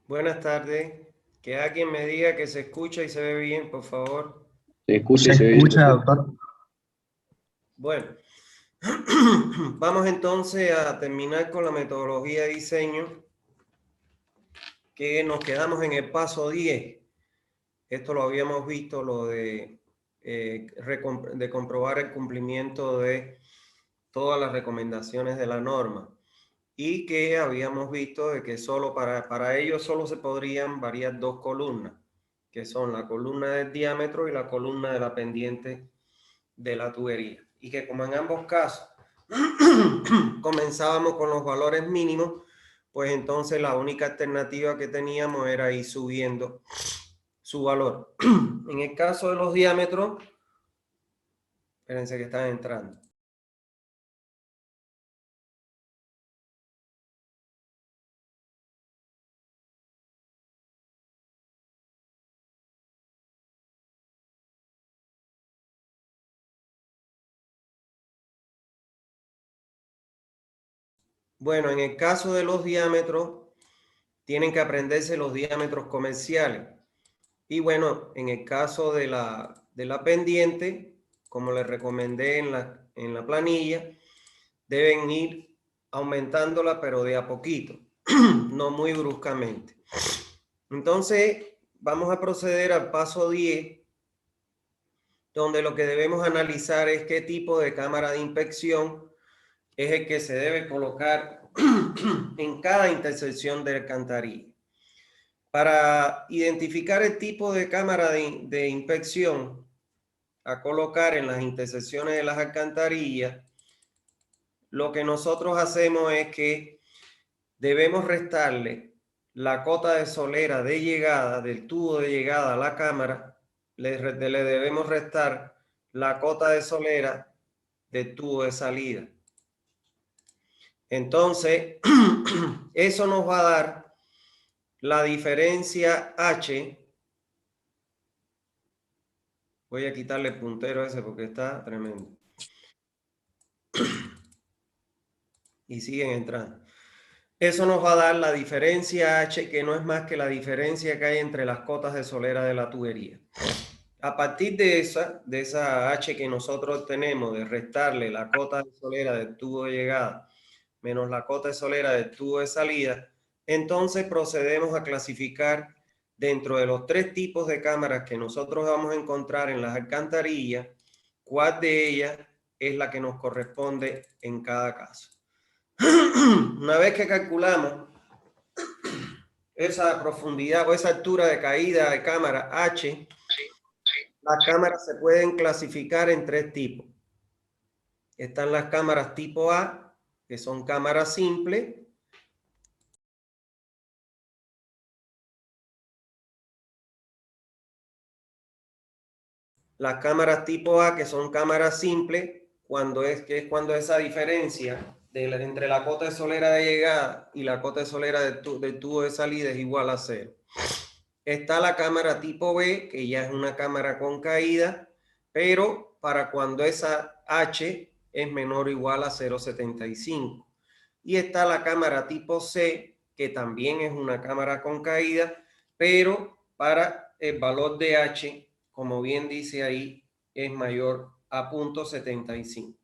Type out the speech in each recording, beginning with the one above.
Buenas tardes. Que alguien me diga que se escucha y se ve bien, por favor. Se escucha y Se se ve escucha, bien. doctor. Bueno, vamos entonces a terminar con la metodología de diseño, que nos quedamos en el paso 10. Esto lo habíamos visto, lo de comprobar el cumplimiento de todas las recomendaciones de la norma. Y que habíamos visto de que solo para ello solo se podrían variar dos columnas, que son la columna del diámetro y la columna de la pendiente de la tubería. Y que como en ambos casos comenzábamos con los valores mínimos, pues entonces la única alternativa que teníamos era ir subiendo su valor. En el caso de los diámetros, espérense que están entrando. Bueno, en el caso de los diámetros, tienen que aprenderse los diámetros comerciales. Y bueno, en el caso de la pendiente, como les recomendé en la planilla, deben ir aumentándola, pero de a poquito, no muy bruscamente. Entonces, vamos a proceder al paso 10, donde lo que debemos analizar es qué tipo de cámara de inspección es el que se debe colocar en cada intersección de alcantarilla. Para identificar el tipo de cámara de inspección a colocar en las intersecciones de las alcantarillas, lo que nosotros hacemos es que debemos restarle la cota de solera de llegada, del tubo de llegada a la cámara, le debemos restar la cota de solera del tubo de salida. Entonces, eso nos va a dar la diferencia H. Voy a quitarle el puntero ese porque está tremendo. Y siguen entrando. Eso nos va a dar la diferencia H, que no es más que la diferencia que hay entre las cotas de solera de la tubería. A partir de esa H que nosotros tenemos, de restarle la cota de solera del tubo de llegada menos la cota de solera del tubo de salida, entonces procedemos a clasificar dentro de los tres tipos de cámaras que nosotros vamos a encontrar en las alcantarillas, cuál de ellas es la que nos corresponde en cada caso. Una vez que calculamos esa profundidad o esa altura de caída de cámara H, las cámaras se pueden clasificar en tres tipos. Están las cámaras tipo A, que son cámaras simples. Las cámaras tipo A, que son cámaras simples, cuando es esa diferencia entre la cota de solera de llegada y la cota de solera del tubo de salida es igual a 0. Está la cámara tipo B, que ya es una cámara con caída, pero para cuando esa H es menor o igual a 0,75. Y está la cámara tipo C, que también es una cámara con caída, pero para el valor de H, como bien dice ahí, es mayor a 0,75.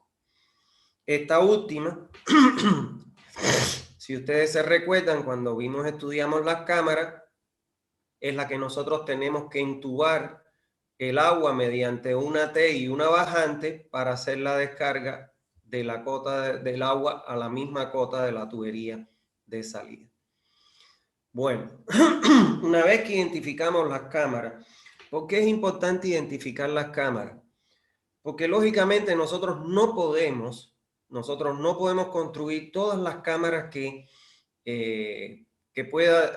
Esta última, si ustedes se recuerdan, cuando estudiamos las cámaras, es la que nosotros tenemos que intubar el agua mediante una T y una bajante para hacer la descarga de la cota del agua a la misma cota de la tubería de salida. Bueno, una vez que identificamos las cámaras, ¿por qué es importante identificar las cámaras? Porque lógicamente nosotros no podemos construir todas las cámaras que pueda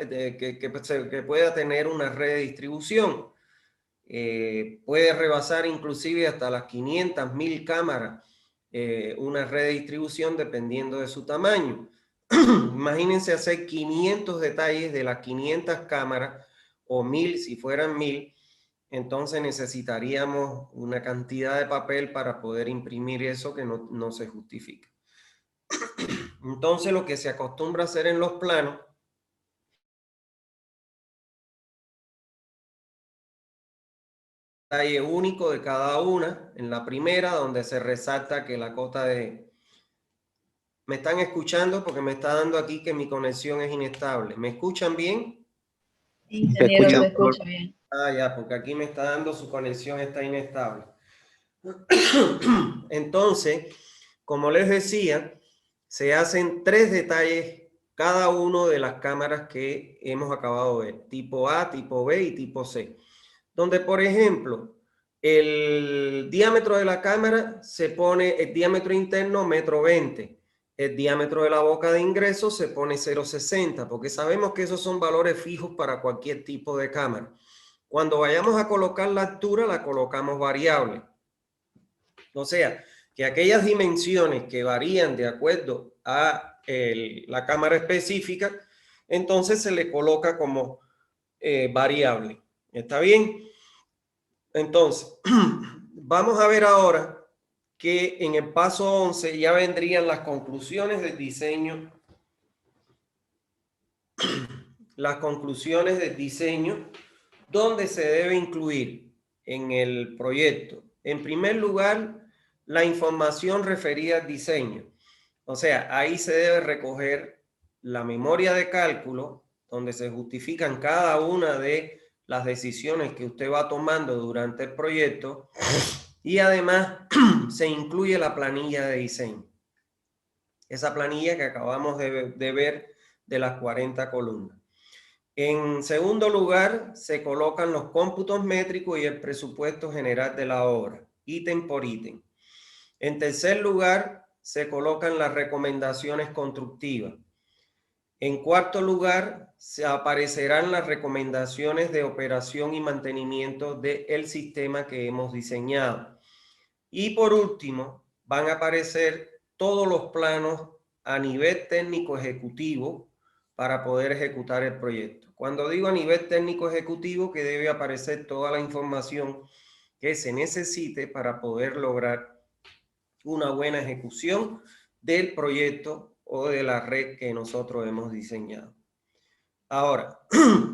tener una red de distribución. Puede rebasar inclusive hasta las 500, 1000 cámaras, una red de distribución dependiendo de su tamaño. Imagínense hacer 500 detalles de las 500 cámaras o 1000 si fueran 1000. Entonces necesitaríamos una cantidad de papel para poder imprimir eso que no se justifica. Entonces lo que se acostumbra a hacer en los planos detalle único de cada una. En la primera, donde se resalta que la cota de... ¿Me están escuchando? Porque me está dando aquí que mi conexión es inestable. ¿Me escuchan bien? Ingeniero, se escucha bien. Ah, ya, porque aquí me está dando su conexión está inestable. Entonces, como les decía, se hacen 3 detalles cada uno de las cámaras que hemos acabado de ver. Tipo A, tipo B y tipo C. Donde, por ejemplo, el diámetro de la cámara se pone, el diámetro interno 1,20 m. El diámetro de la boca de ingreso se pone 0,60, porque sabemos que esos son valores fijos para cualquier tipo de cámara. Cuando vayamos a colocar la altura, la colocamos variable. O sea, que aquellas dimensiones que varían de acuerdo a la cámara específica, entonces se le coloca como variable. ¿Está bien? Entonces, vamos a ver ahora que en el paso 11 ya vendrían las conclusiones del diseño. Las conclusiones del diseño, donde se debe incluir en el proyecto. En primer lugar, la información referida al diseño. O sea, ahí se debe recoger la memoria de cálculo, donde se justifican cada una de las decisiones que usted va tomando durante el proyecto, y además se incluye la planilla de diseño. Esa planilla que acabamos de ver de las 40 columnas. En segundo lugar, se colocan los cómputos métricos y el presupuesto general de la obra, ítem por ítem. En tercer lugar, se colocan las recomendaciones constructivas. En cuarto lugar, se aparecerán las recomendaciones de operación y mantenimiento del sistema que hemos diseñado. Y por último, van a aparecer todos los planos a nivel técnico ejecutivo para poder ejecutar el proyecto. Cuando digo a nivel técnico ejecutivo, que debe aparecer toda la información que se necesite para poder lograr una buena ejecución del proyecto o de la red que nosotros hemos diseñado. Ahora,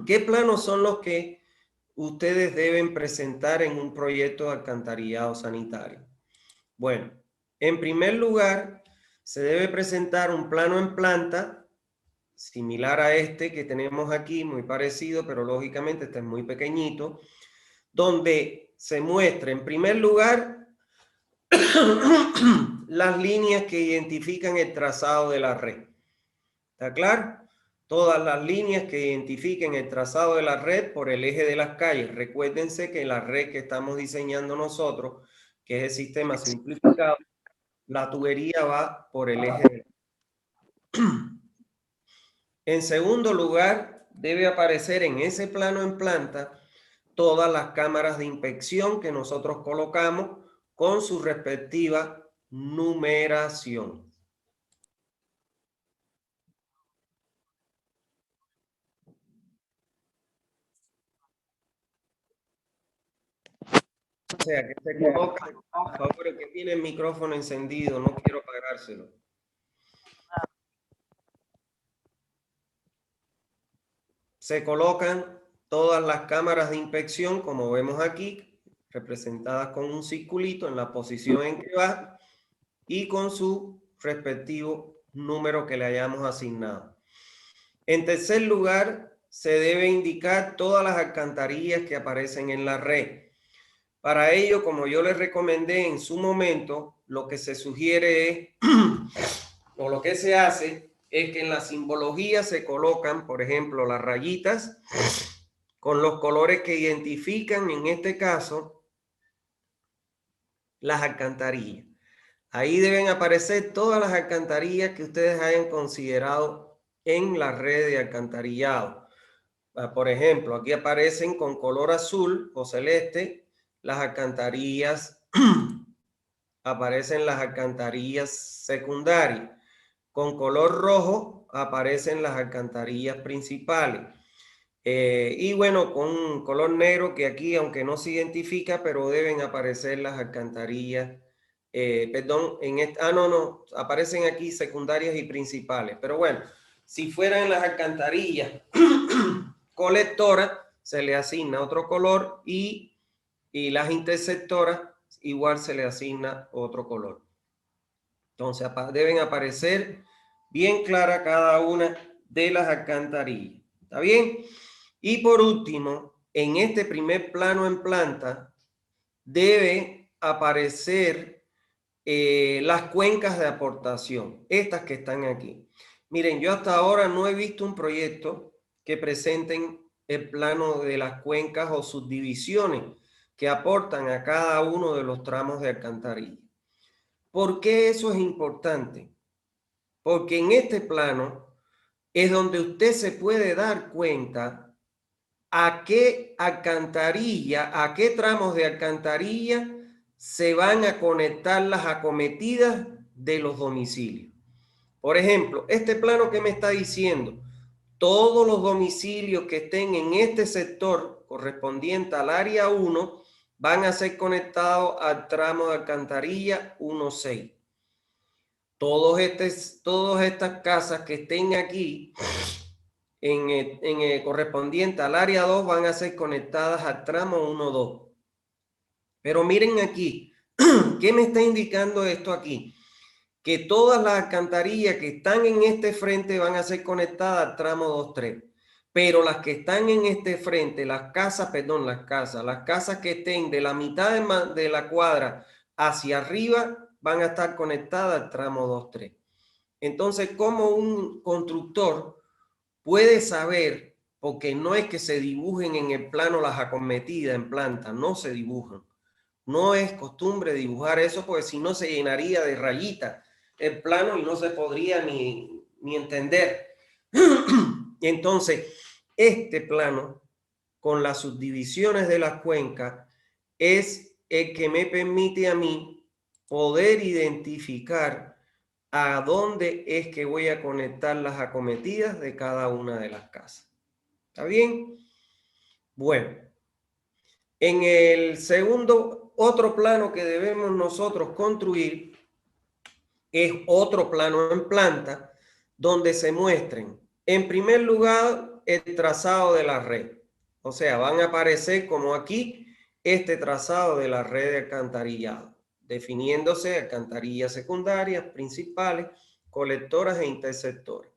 ¿qué planos son los que ustedes deben presentar en un proyecto de alcantarillado sanitario? Bueno, en primer lugar, se debe presentar un plano en planta, similar a este que tenemos aquí, muy parecido, pero lógicamente este es muy pequeñito, donde se muestra en primer lugar las líneas que identifican el trazado de la red. ¿Está claro? Todas las líneas que identifiquen el trazado de la red por el eje de las calles. Recuérdense que la red que estamos diseñando nosotros, que es el sistema simplificado, la tubería va por el eje. En segundo lugar, debe aparecer en ese plano en planta todas las cámaras de inspección que nosotros colocamos con su respectiva numeración. O sea, que se coloca, por favor, el que tiene el micrófono encendido, no quiero apagárselo. Se colocan todas las cámaras de inspección, como vemos aquí, representadas con un circulito en la posición en que va y con su respectivo número que le hayamos asignado. En tercer lugar, se debe indicar todas las alcantarillas que aparecen en la red. Para ello, como yo les recomendé en su momento, lo que se sugiere es, o lo que se hace, es que en la simbología se colocan, por ejemplo, las rayitas con los colores que identifican, en este caso, las alcantarillas. Ahí deben aparecer todas las alcantarillas que ustedes hayan considerado en la red de alcantarillado. Por ejemplo, aquí aparecen con color azul o celeste las alcantarillas, aparecen las alcantarillas secundarias. Con color rojo aparecen las alcantarillas principales. Y bueno, con color negro, que aquí, aunque no se identifica, pero deben aparecer las alcantarillas. No, aparecen aquí secundarias y principales. Pero bueno, si fueran las alcantarillas colectoras, se le asigna otro color y las interceptoras igual se le asigna otro color. Entonces deben aparecer bien clara cada una de las alcantarillas. ¿Está bien? Y por último, en este primer plano en planta, debe aparecer las cuencas de aportación, estas que están aquí. Miren, yo hasta ahora no he visto un proyecto que presenten el plano de las cuencas o subdivisiones que aportan a cada uno de los tramos de alcantarilla. ¿Por qué eso es importante? Porque en este plano es donde usted se puede dar cuenta a qué alcantarilla, a qué tramos de alcantarilla se van a conectar las acometidas de los domicilios. Por ejemplo, este plano que me está diciendo, todos los domicilios que estén en este sector correspondiente al área 1 van a ser conectados al tramo de alcantarilla 1.6. Todas estas casas que estén aquí en correspondiente al área 2 van a ser conectadas al tramo 1.2. Pero miren aquí, ¿qué me está indicando esto aquí? Que todas las alcantarillas que están en este frente van a ser conectadas al tramo 2.3. Pero las que están en este frente, las casas que estén de la mitad de la cuadra hacia arriba van a estar conectadas al tramo 2.3. Entonces, ¿cómo un constructor puede saber? Porque no es que se dibujen en el plano las acometidas en planta, no se dibujan. No es costumbre dibujar eso, porque si no se llenaría de rayitas el plano y no se podría ni entender. Entonces, este plano, con las subdivisiones de las cuencas, es el que me permite a mí poder identificar a dónde es que voy a conectar las acometidas de cada una de las casas. ¿Está bien? Bueno, en el segundo, otro plano que debemos nosotros construir es otro plano en planta donde se muestren, en primer lugar, el trazado de la red. O sea, van a aparecer como aquí este trazado de la red de alcantarillado, definiéndose alcantarillas secundarias, principales, colectoras e interceptoras.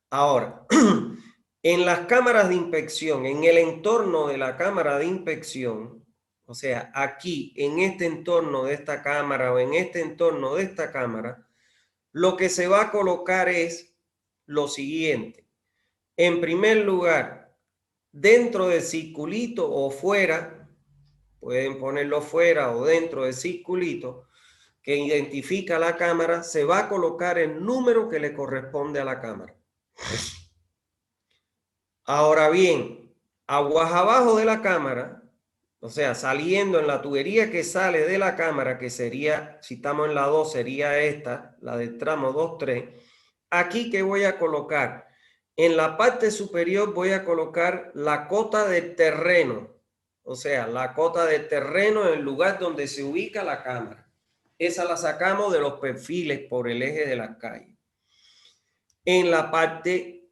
Ahora, en las cámaras de inspección, en el entorno de la cámara de inspección, o sea, aquí, en este entorno de esta cámara o en este entorno de esta cámara, lo que se va a colocar es lo siguiente. En primer lugar, dentro del circulito o fuera, pueden ponerlo fuera o dentro del circulito que identifica la cámara, se va a colocar el número que le corresponde a la cámara. Ahora bien, aguas abajo de la cámara, o sea, saliendo en la tubería que sale de la cámara, que sería, si estamos en la 2, sería esta, la del tramo 2.3. Aquí que voy a colocar, en la parte superior voy a colocar la cota del terreno, o sea, la cota del terreno en el lugar donde se ubica la cámara. Esa la sacamos de los perfiles por el eje de las calles. En la parte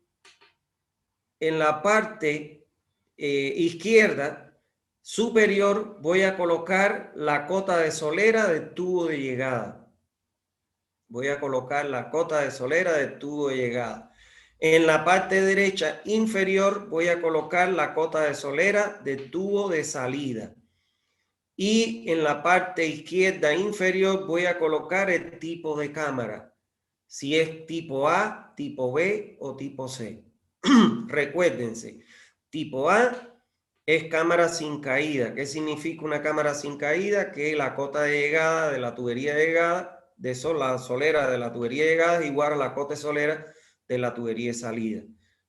izquierda superior voy a colocar la cota de solera del tubo de llegada. Voy a colocar la cota de solera del tubo de llegada. En la parte derecha inferior voy a colocar la cota de solera del tubo de salida. Y en la parte izquierda inferior voy a colocar el tipo de cámara. Si es tipo A, tipo B o tipo C. Recuérdense, tipo A es cámara sin caída. ¿Qué significa una cámara sin caída? Que la cota de llegada de la tubería de llegada, la solera de la tubería de llegada es igual a la cota de solera de la tubería de salida.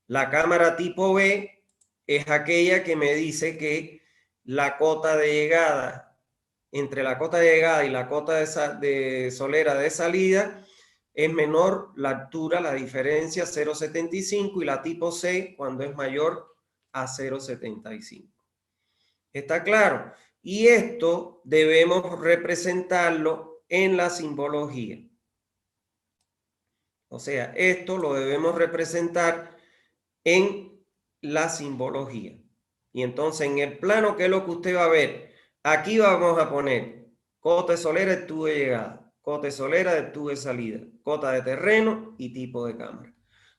La cámara tipo B es aquella que me dice que la cota de llegada, entre la cota de llegada y la cota de solera de salida, es menor la altura, la diferencia 0,75, y la tipo C cuando es mayor a 0,75. ¿Está claro? Y esto debemos representarlo en la simbología. O sea, esto lo debemos representar en la simbología. Y entonces en el plano, ¿qué es lo que usted va a ver? Aquí vamos a poner cota de solera de tubo de llegada, cota de solera de tubo de salida, cota de terreno y tipo de cámara.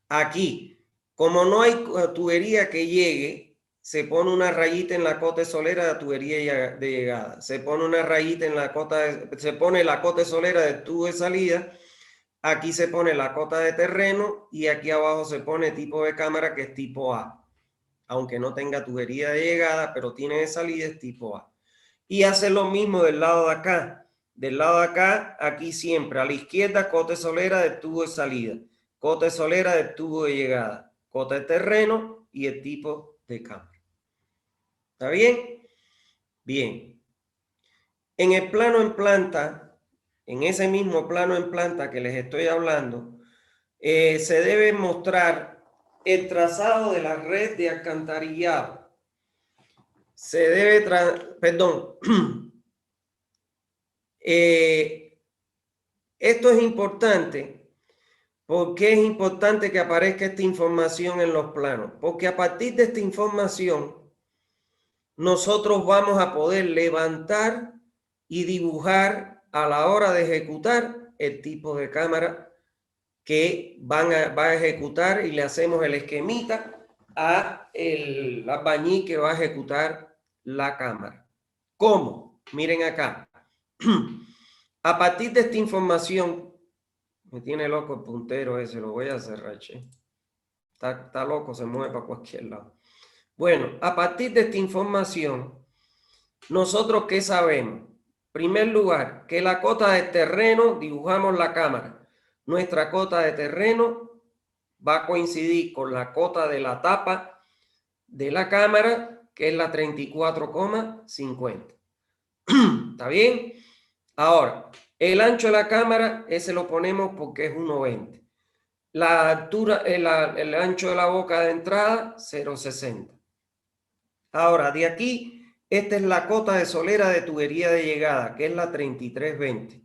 Aquí, como no hay tubería que llegue, se pone una rayita en la cota de solera de la tubería de llegada, se pone una rayita en la cota se pone la cota de solera del tubo de salida. Aquí se pone la cota de terreno y aquí abajo se pone tipo de cámara, que es tipo A. Aunque no tenga tubería de llegada, pero tiene de salida, es tipo A. Y hace lo mismo del lado de acá. Del lado de acá, aquí siempre a la izquierda, cota de solera del tubo de salida, cota de solera del tubo de llegada, cota de terreno y el tipo de cámara. ¿Está bien? Bien. En el plano en planta, en ese mismo plano en planta que les estoy hablando, se debe mostrar el trazado de la red de alcantarillado. Se debe, perdón, esto es importante. ¿Por qué es importante que aparezca esta información en los planos? Porque a partir de esta información, nosotros vamos a poder levantar y dibujar a la hora de ejecutar el tipo de cámara que va a ejecutar, y le hacemos el esquemita a el albañil que va a ejecutar la cámara. ¿Cómo? Miren acá. A partir de esta información, me tiene loco el puntero ese, lo voy a cerrar, che. Está loco, se mueve para cualquier lado. Bueno, a partir de esta información, nosotros ¿qué sabemos? En primer lugar, que la cota de terreno, dibujamos la cámara. Nuestra cota de terreno va a coincidir con la cota de la tapa de la cámara, que es la 34,50. ¿Está bien? Ahora, el ancho de la cámara, ese lo ponemos porque es 1,20. La altura, el ancho de la boca de entrada, 0,60. Ahora, de aquí, esta es la cota de solera de tubería de llegada, que es la 3320.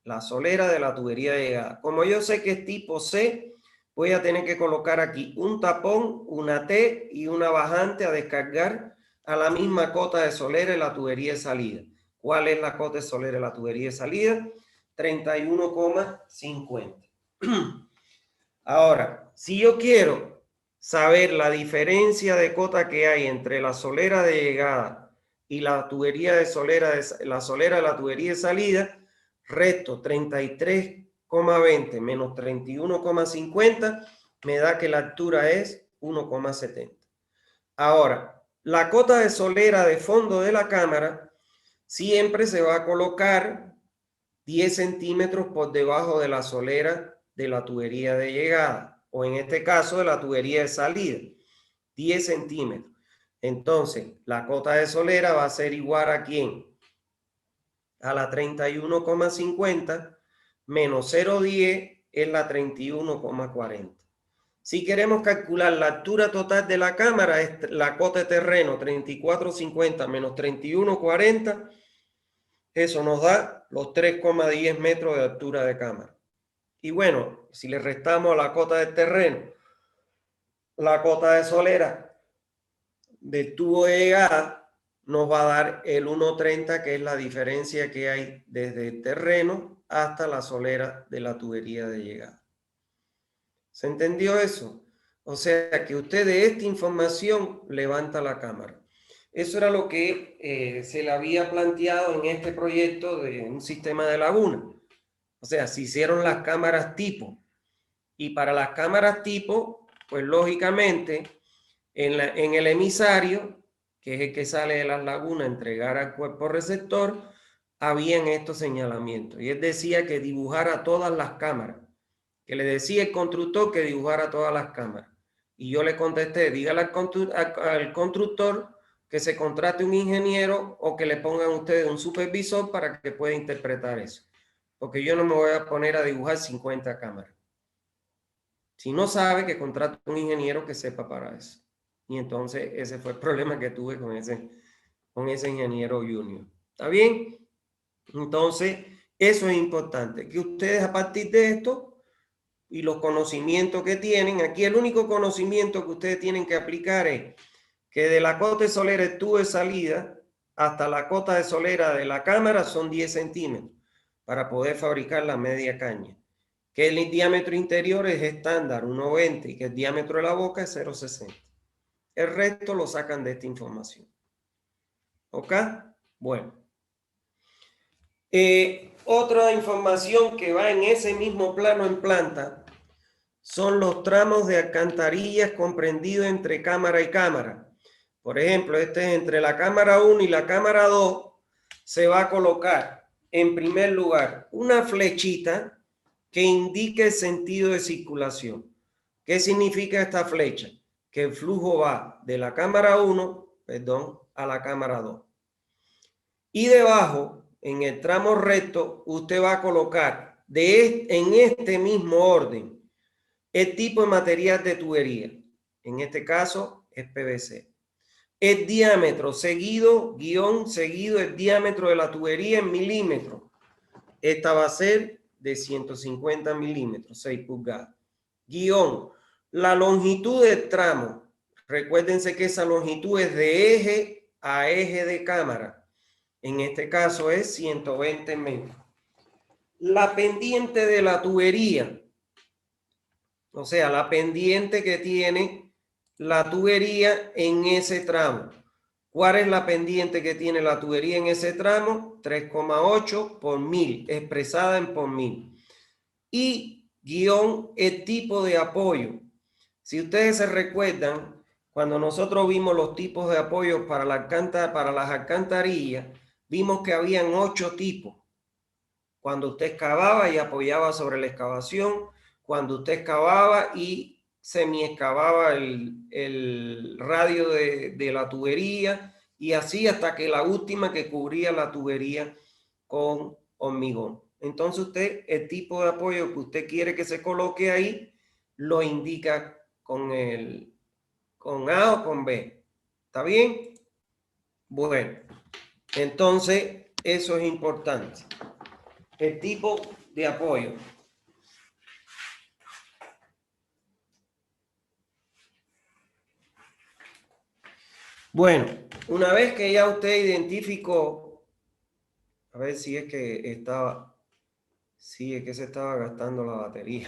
La solera de la tubería de llegada. Como yo sé que es tipo C, voy a tener que colocar aquí un tapón, una T y una bajante a descargar a la misma cota de solera de la tubería de salida. ¿Cuál es la cota de solera de la tubería de salida? 31,50. Ahora, si yo quiero saber la diferencia de cota que hay entre la solera de llegada y la tubería de solera la solera de la tubería de salida, resto 33,20 menos 31,50, me da que la altura es 1,70. Ahora, la cota de solera de fondo de la cámara siempre se va a colocar 10 centímetros por debajo de la solera de la tubería de llegada, o en este caso de la tubería de salida, 10 centímetros. Entonces, la cota de solera va a ser igual a ¿quién? A la 31,50 menos 0,10 es la 31,40. Si queremos calcular la altura total de la cámara, es la cota de terreno 34,50 menos 31,40. Eso nos da los 3,10 metros de altura de cámara. Y bueno, si le restamos a la cota del terreno, la cota de solera del tubo de llegada, nos va a dar el 1,30, que es la diferencia que hay desde el terreno hasta la solera de la tubería de llegada. ¿Se entendió eso? O sea que usted de esta información levanta la cámara. Eso era lo que se le había planteado en este proyecto de un sistema de laguna. O sea, se hicieron las cámaras tipo. Y para las cámaras tipo, pues lógicamente, en el emisario, que es el que sale de las lagunas, entregar al cuerpo receptor, habían estos señalamientos. Y él decía que dibujara todas las cámaras. Que le decía el constructor que dibujara todas las cámaras. Y yo le contesté, dígale al constructor que se contrate un ingeniero o que le pongan ustedes un supervisor para que pueda interpretar eso. Porque yo no me voy a poner a dibujar 50 cámaras. Si no sabe, que contrate un ingeniero que sepa para eso. Y entonces ese fue el problema que tuve con ese ingeniero junior. ¿Está bien? Entonces, eso es importante. Que ustedes a partir de esto y los conocimientos que tienen, aquí el único conocimiento que ustedes tienen que aplicar es que de la cota de solera el tubo de salida hasta la cota de solera de la cámara son 10 centímetros para poder fabricar la media caña. Que el diámetro interior es estándar, 1,20, y que el diámetro de la boca es 0,60. El resto lo sacan de esta información. ¿Ok? Bueno. Otra información que va en ese mismo plano en planta son los tramos de alcantarillas comprendidos entre cámara y cámara. Por ejemplo, este es entre la cámara 1 y la cámara 2. Se va a colocar, en primer lugar, una flechita que indique el sentido de circulación. ¿Qué significa esta flecha? Que el flujo va de la cámara 1, a la cámara 2. Y debajo, en el tramo recto, usted va a colocar en este mismo orden el tipo de material de tubería. En este caso es PVC. El diámetro seguido el diámetro de la tubería en milímetros. Esta va a ser de 150 milímetros, 6 pulgadas. La longitud del tramo. Recuérdense que esa longitud es de eje a eje de cámara. En este caso es 120 metros. La pendiente de la tubería, o sea, la pendiente que tiene la tubería en ese tramo. ¿Cuál es la pendiente que tiene la tubería en ese tramo? 3,8 por 1000, expresada en por 1000. Y el tipo de apoyo. Si ustedes se recuerdan, cuando nosotros vimos los tipos de apoyo para las alcantarillas, vimos que habían 8 tipos. Cuando usted excavaba y apoyaba sobre la excavación, cuando usted excavaba y semi-excavaba el radio de la tubería, y así hasta que la última que cubría la tubería con hormigón. Entonces usted, el tipo de apoyo que usted quiere que se coloque ahí, lo indica con A o con B. ¿Está bien? Bueno, entonces eso es importante. El tipo de apoyo. Bueno, una vez que ya usted identificó, a ver si es que se estaba gastando la batería.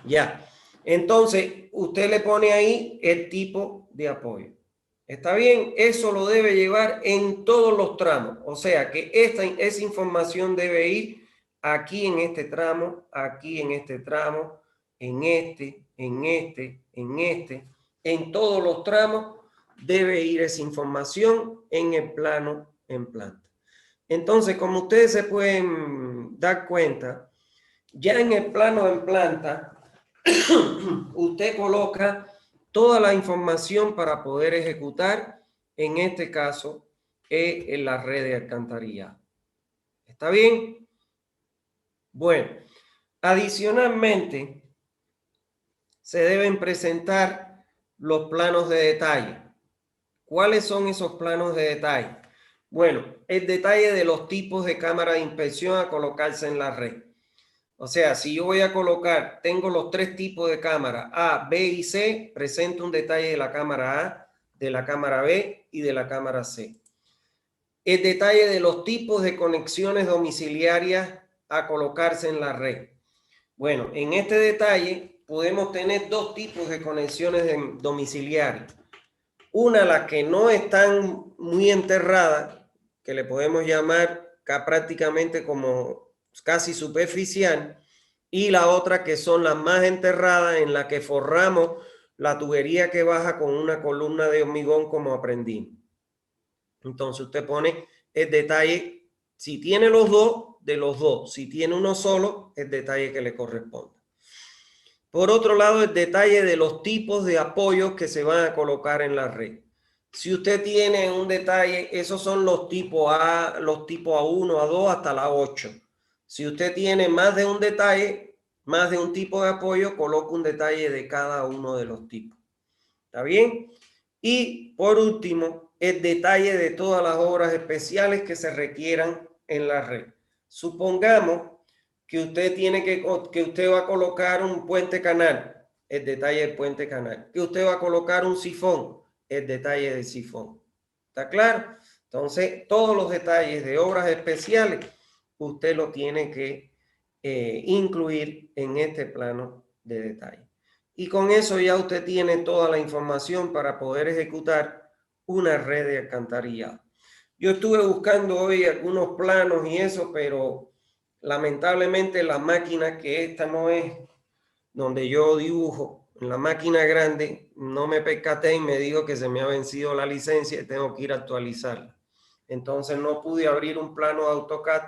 Ya, entonces usted le pone ahí el tipo de apoyo. ¿Está bien? Eso lo debe llevar en todos los tramos. O sea que esa información debe ir aquí en este tramo, aquí en este tramo, en este, en todos los tramos debe ir esa información en el plano en planta. Entonces, como ustedes se pueden dar cuenta, ya en el plano en planta, usted coloca toda la información para poder ejecutar, en este caso, en la red de alcantarillado. ¿Está bien? Bueno, adicionalmente, se deben presentar los planos de detalle. ¿Cuáles son esos planos de detalle? Bueno, el detalle de los tipos de cámara de inspección a colocarse en la red. O sea, si yo voy a colocar, tengo los 3 tipos de cámara, A, B y C, presento un detalle de la cámara A, de la cámara B y de la cámara C. El detalle de los tipos de conexiones domiciliarias a colocarse en la red. Bueno, en este detalle podemos tener 2 tipos de conexiones domiciliarias. Una, las que no están muy enterradas, que le podemos llamar prácticamente como casi superficial, y la otra que son las más enterradas, en la que forramos la tubería que baja con una columna de hormigón como aprendí. Entonces usted pone el detalle, si tiene los dos, de los dos. Si tiene uno solo, el detalle que le corresponde. Por otro lado, el detalle de los tipos de apoyos que se van a colocar en la red. Si usted tiene un detalle, esos son los tipos A, los tipos A1, A2 hasta la 8. Si usted tiene más de un detalle, más de un tipo de apoyo, coloca un detalle de cada uno de los tipos. ¿Está bien? Y por último, el detalle de todas las obras especiales que se requieran en la red. Supongamos que usted que usted va a colocar un puente canal, el detalle del puente canal. Que usted va a colocar un sifón, el detalle del sifón. ¿Está claro? Entonces, todos los detalles de obras especiales, usted lo tiene que incluir en este plano de detalle. Y con eso ya usted tiene toda la información para poder ejecutar una red de alcantarillado. Yo estuve buscando hoy algunos planos y eso, pero lamentablemente la máquina, que esta no es donde yo dibujo, en la máquina grande, no me percaté y me dijo que se me ha vencido la licencia y tengo que ir a actualizarla. Entonces no pude abrir un plano de AutoCAD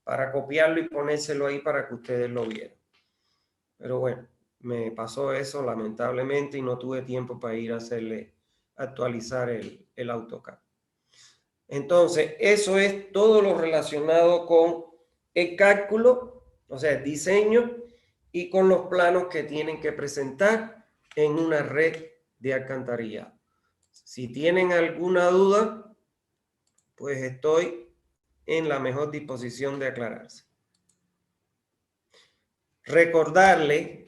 para copiarlo y ponérselo ahí para que ustedes lo vieran. Pero bueno, me pasó eso lamentablemente y no tuve tiempo para ir a actualizar el AutoCAD. Entonces, eso es todo lo relacionado con el cálculo, o sea, el diseño, y con los planos que tienen que presentar en una red de alcantarillado. Si tienen alguna duda, pues estoy en la mejor disposición de aclararse. Recordarle,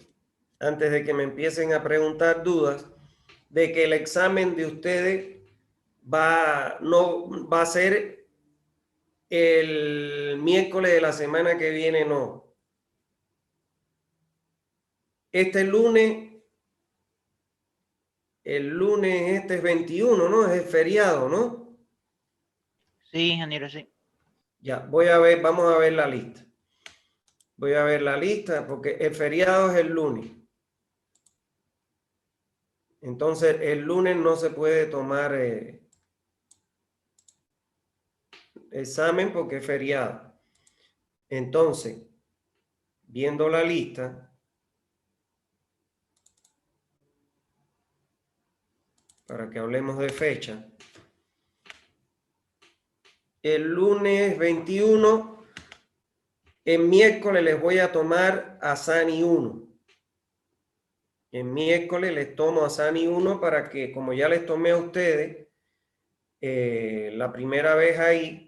antes de que me empiecen a preguntar dudas, de que el examen de ustedes no va a ser el miércoles de la semana que viene, no. Este lunes, el lunes este es 21, ¿no? Es el feriado, ¿no? Sí, ingeniero, sí. Ya, voy a ver, vamos a ver la lista. Voy a ver la lista porque el feriado es el lunes. Entonces, el lunes no se puede tomar examen porque es feriado. Entonces, viendo la lista, para que hablemos de fecha, el lunes 21, el miércoles les voy a tomar a SANI 1. El miércoles les tomo a SANI 1 para que, como ya les tomé a ustedes la primera vez ahí,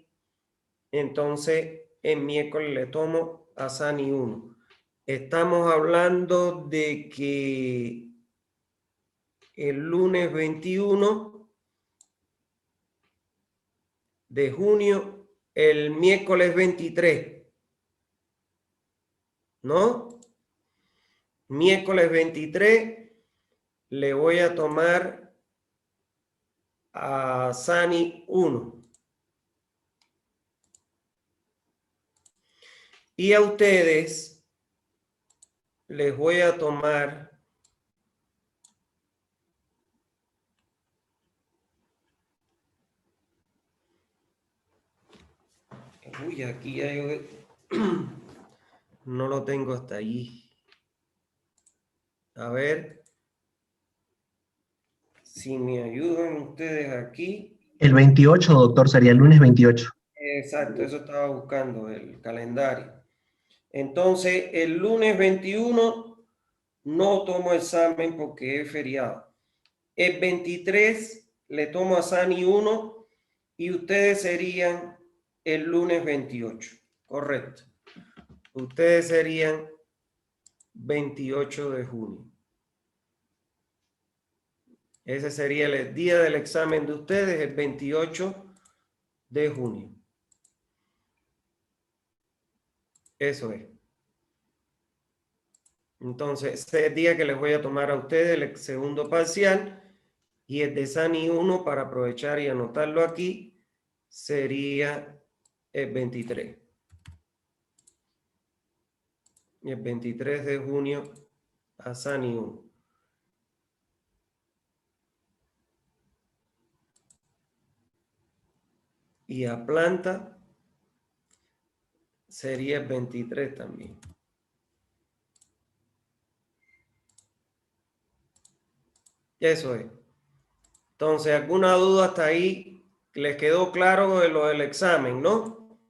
entonces el miércoles les tomo a SANI 1. Estamos hablando de que el lunes 21 de junio, el miércoles 23, ¿no? Miércoles 23 le voy a tomar a SANI 1. Y a ustedes les voy a tomar uy, aquí ya yo no lo tengo hasta allí. A ver si me ayudan ustedes aquí. El 28, doctor, sería el lunes 28. Exacto, eso estaba buscando el calendario. Entonces, el lunes 21 no tomo examen porque es feriado. El 23 le tomo a SANI 1 y ustedes serían el lunes 28. Correcto. Ustedes serían 28 de junio. Ese sería el día del examen de ustedes, el 28 de junio. Eso es. Entonces, ese es el día que les voy a tomar a ustedes el segundo parcial Y el de SANI 1, para aprovechar y anotarlo aquí, sería el 23. El 23 de junio a SANI 1. Y a planta sería el 23 también. Eso es. Entonces, ¿alguna duda hasta ahí? ¿Les quedó claro de lo del examen, no?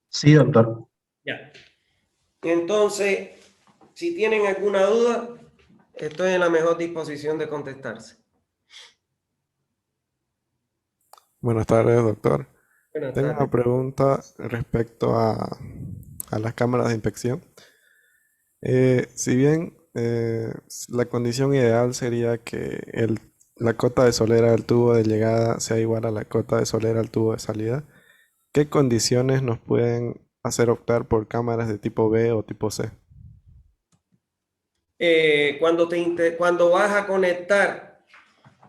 Sí, doctor. Ya. Entonces, si tienen alguna duda, estoy en la mejor disposición de contestarse. Buenas tardes, doctor. Buenas Tengo una tardes. pregunta respecto a las cámaras de inspección. Si bien la condición ideal sería que la cota de solera del tubo de llegada sea igual a la cota de solera del tubo de salida, ¿qué condiciones nos pueden hacer optar por cámaras de tipo B o tipo C? Cuando vas a conectar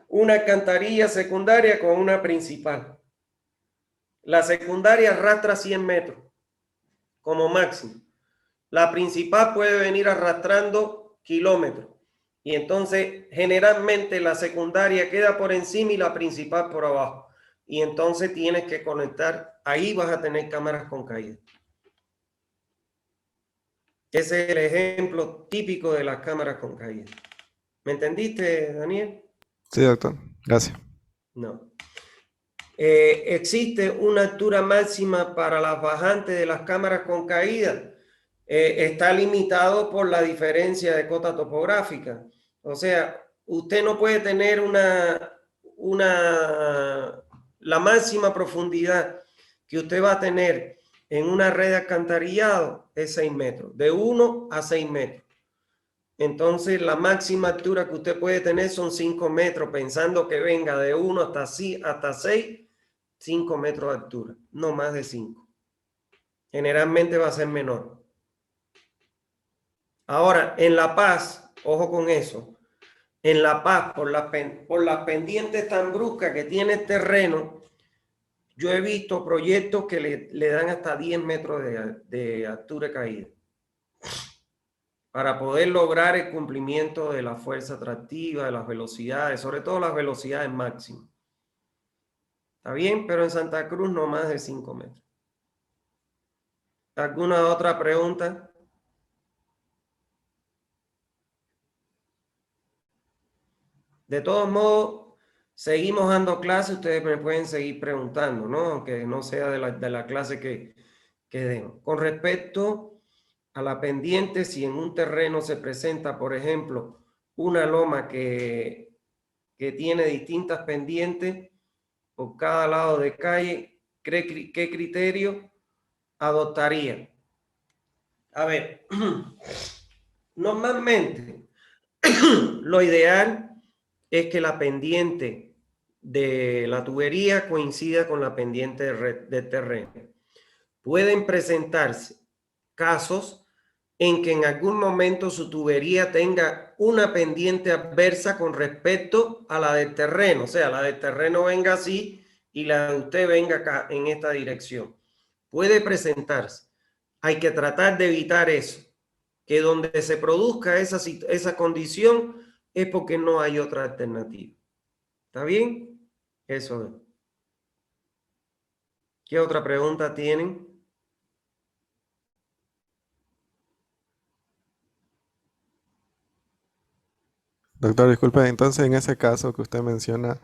una alcantarilla secundaria con una principal. La secundaria arrastra 100 metros como máximo. La principal puede venir arrastrando kilómetros. Y entonces generalmente la secundaria queda por encima y la principal por abajo. Y entonces tienes que conectar, ahí vas a tener cámaras con caída. Ese es el ejemplo típico de las cámaras con caída. ¿Me entendiste, Daniel? Sí, doctor. Gracias. No. Existe una altura máxima para las bajantes de las cámaras con caída. Está limitado por la diferencia de cota topográfica. O sea, usted no puede tener la máxima profundidad que usted va a tener en una red de alcantarillado es 6 metros, de 1 a 6 metros. Entonces, la máxima altura que usted puede tener son 5 metros, pensando que venga de 1 hasta 6, 5 metros de altura, no más de 5. Generalmente va a ser menor. Ahora, en La Paz, ojo con eso, en La Paz, por las pendientes tan bruscas que tiene el terreno, yo he visto proyectos que le dan hasta 10 metros de altura de caída para poder lograr el cumplimiento de la fuerza atractiva, de las velocidades, sobre todo las velocidades máximas. Está bien, pero en Santa Cruz no más de 5 metros. ¿Alguna otra pregunta? De todos modos, seguimos dando clases, ustedes me pueden seguir preguntando, ¿no? Aunque no sea de la clase que den. Con respecto a la pendiente, si en un terreno se presenta, por ejemplo, una loma que tiene distintas pendientes por cada lado de calle, ¿qué criterio adoptaría? A ver, normalmente lo ideal es que la pendiente de la tubería coincida con la pendiente de terreno. Pueden presentarse casos en que en algún momento su tubería tenga una pendiente adversa con respecto a la del terreno, o sea, la del terreno venga así y la de usted venga acá en esta dirección. Puede presentarse. Hay que tratar de evitar eso, que donde se produzca esa condición es porque no hay otra alternativa. ¿Está bien? Eso es. ¿Qué otra pregunta tienen? Doctor, disculpe, entonces en ese caso que usted menciona,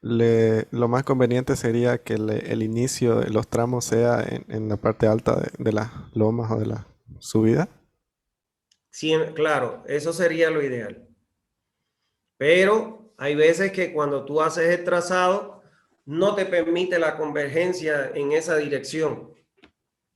lo más conveniente sería que el inicio de los tramos sea en la parte alta de las lomas o de la subida. Sí, claro, eso sería lo ideal. Pero hay veces que cuando tú haces el trazado, no te permite la convergencia en esa dirección.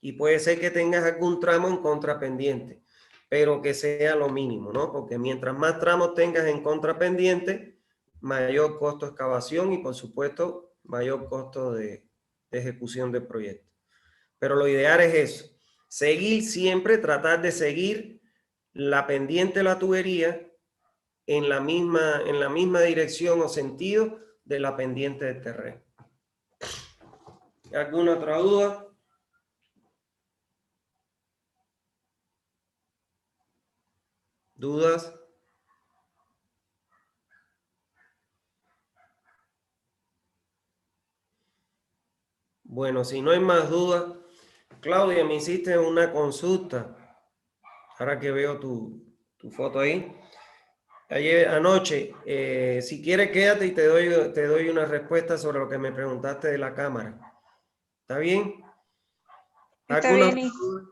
Y puede ser que tengas algún tramo en contrapendiente, pero que sea lo mínimo, ¿no? Porque mientras más tramos tengas en contrapendiente, mayor costo de excavación y, por supuesto, mayor costo de ejecución del proyecto. Pero lo ideal es eso, seguir siempre, tratar de seguir la pendiente de la tubería en la misma dirección o sentido de la pendiente del terreno. ¿Alguna otra duda? ¿Dudas? Bueno, si no hay más dudas, Claudia, me hiciste una consulta. Ahora que veo tu foto ahí. Ayer, anoche, si quieres quédate y te doy una respuesta sobre lo que me preguntaste de la cámara. ¿Está bien? Está ¿Alguna bien. duda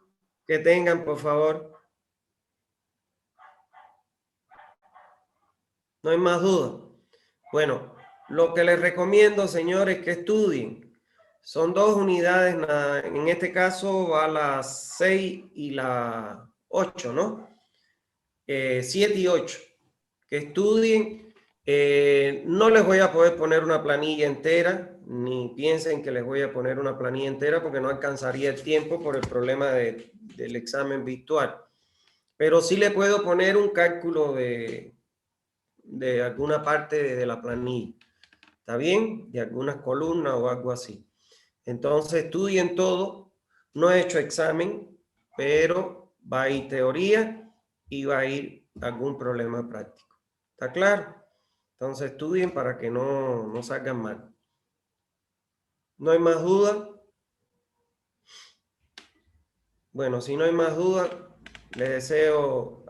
que tengan, por favor? ¿No hay más dudas? Bueno, lo que les recomiendo, señores, que estudien. Son 2 unidades, en este caso va la 6 y la 8, ¿no? 7 y 8. Que estudien. No les voy a poder poner una planilla entera, ni piensen que les voy a poner una planilla entera porque no alcanzaría el tiempo por el problema del examen virtual. Pero sí le puedo poner un cálculo de alguna parte de la planilla. ¿Está bien? De algunas columnas o algo así. Entonces estudien todo. No he hecho examen, pero va a ir teoría y va a ir algún problema práctico. ¿Está claro? Entonces estudien para que no salgan mal. ¿No hay más duda? Bueno, si no hay más duda, les deseo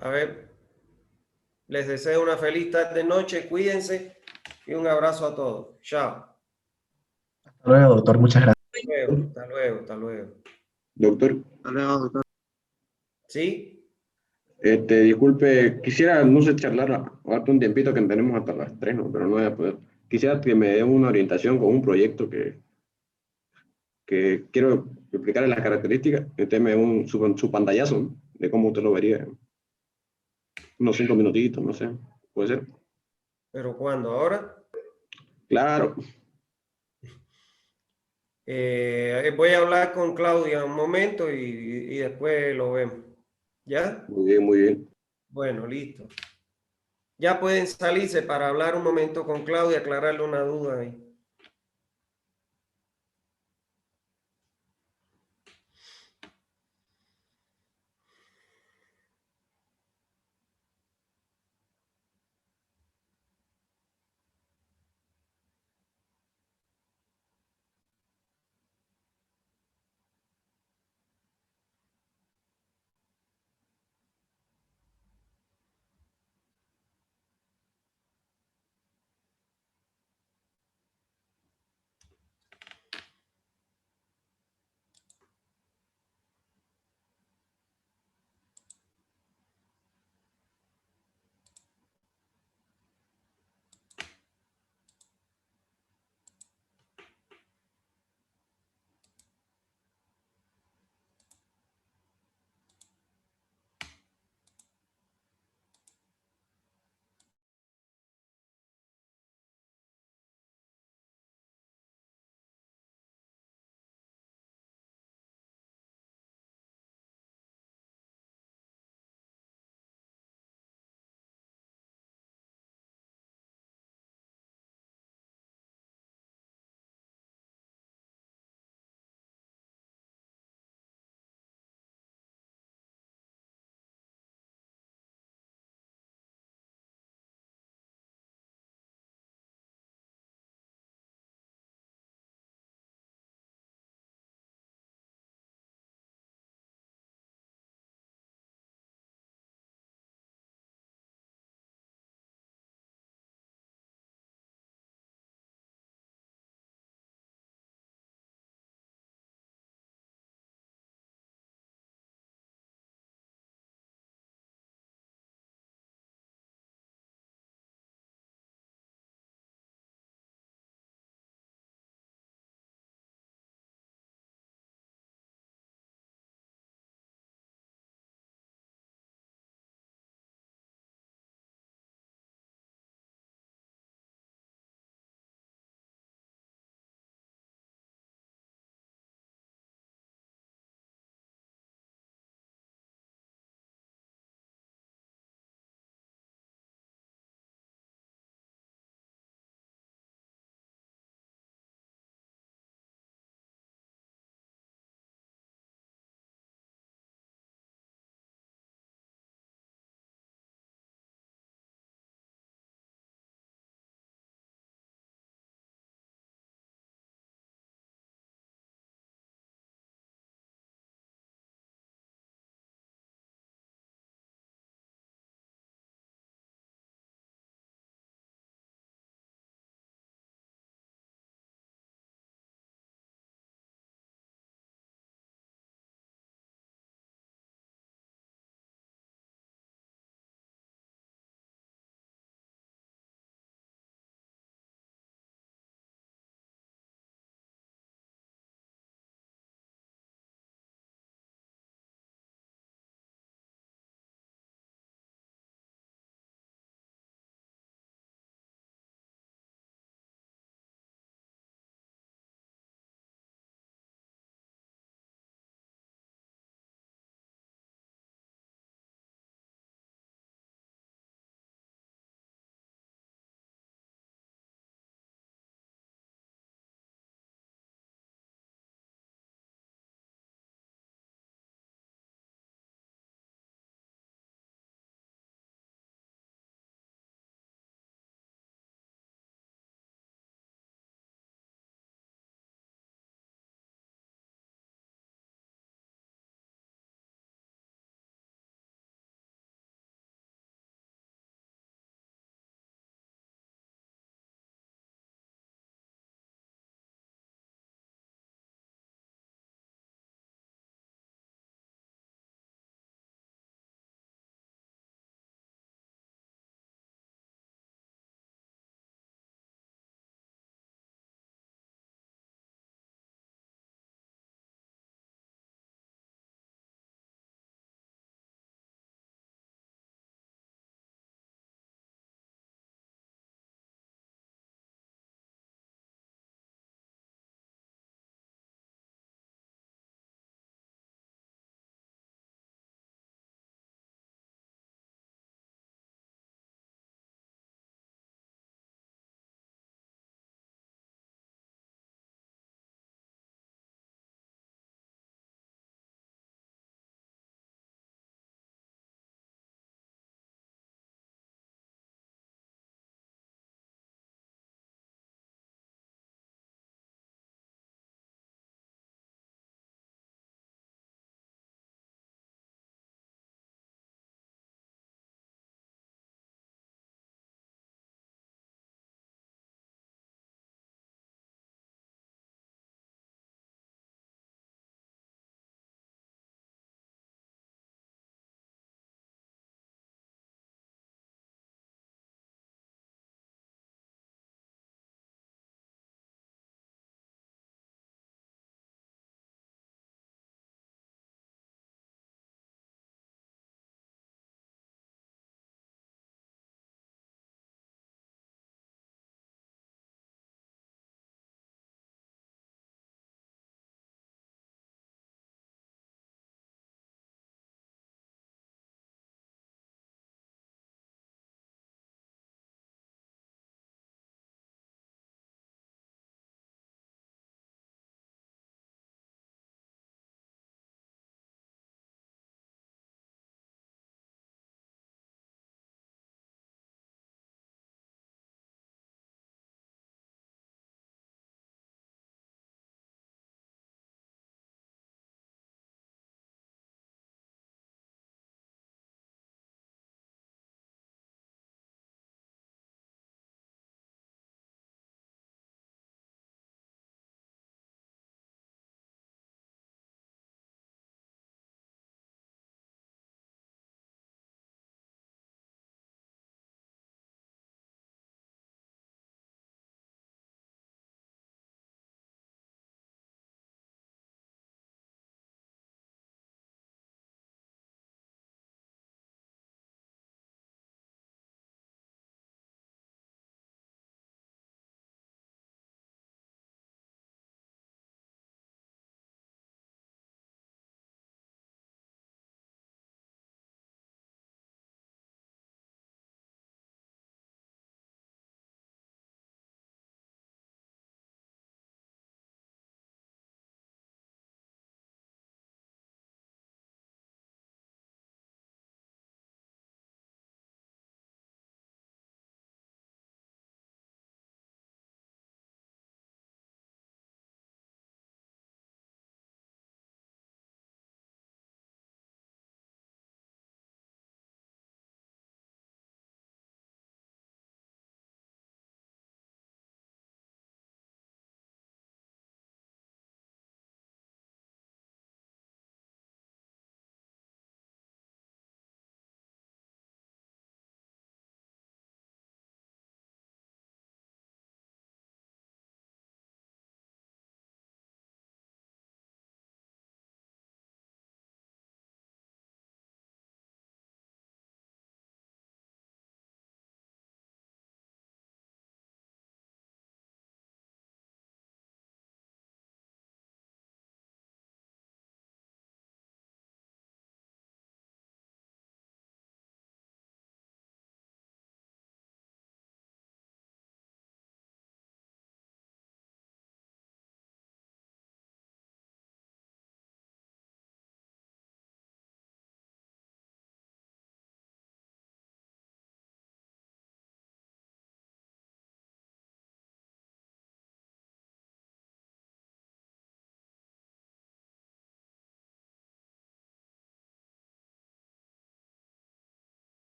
una feliz tarde, noche, cuídense y un abrazo a todos. Chao. Hasta luego, doctor. Muchas gracias. Hasta luego, hasta luego. Doctor, ¿Sí? disculpe, quisiera, no sé, charlar ahorita un tiempito que tenemos hasta las 3, ¿no? Pero no voy a poder. Quisiera que me dé una orientación con un proyecto que quiero explicarle las características. Usted me dé su pantallazo, ¿no? De cómo usted lo vería. Unos 5 minutitos, no sé. ¿Puede ser? ¿Pero cuándo? ¿Ahora? Claro. Voy a hablar con Claudia un momento y después lo vemos. ¿Ya? Muy bien, muy bien. Bueno, listo. Ya pueden salirse para hablar un momento con Claudia, aclararle una duda ahí.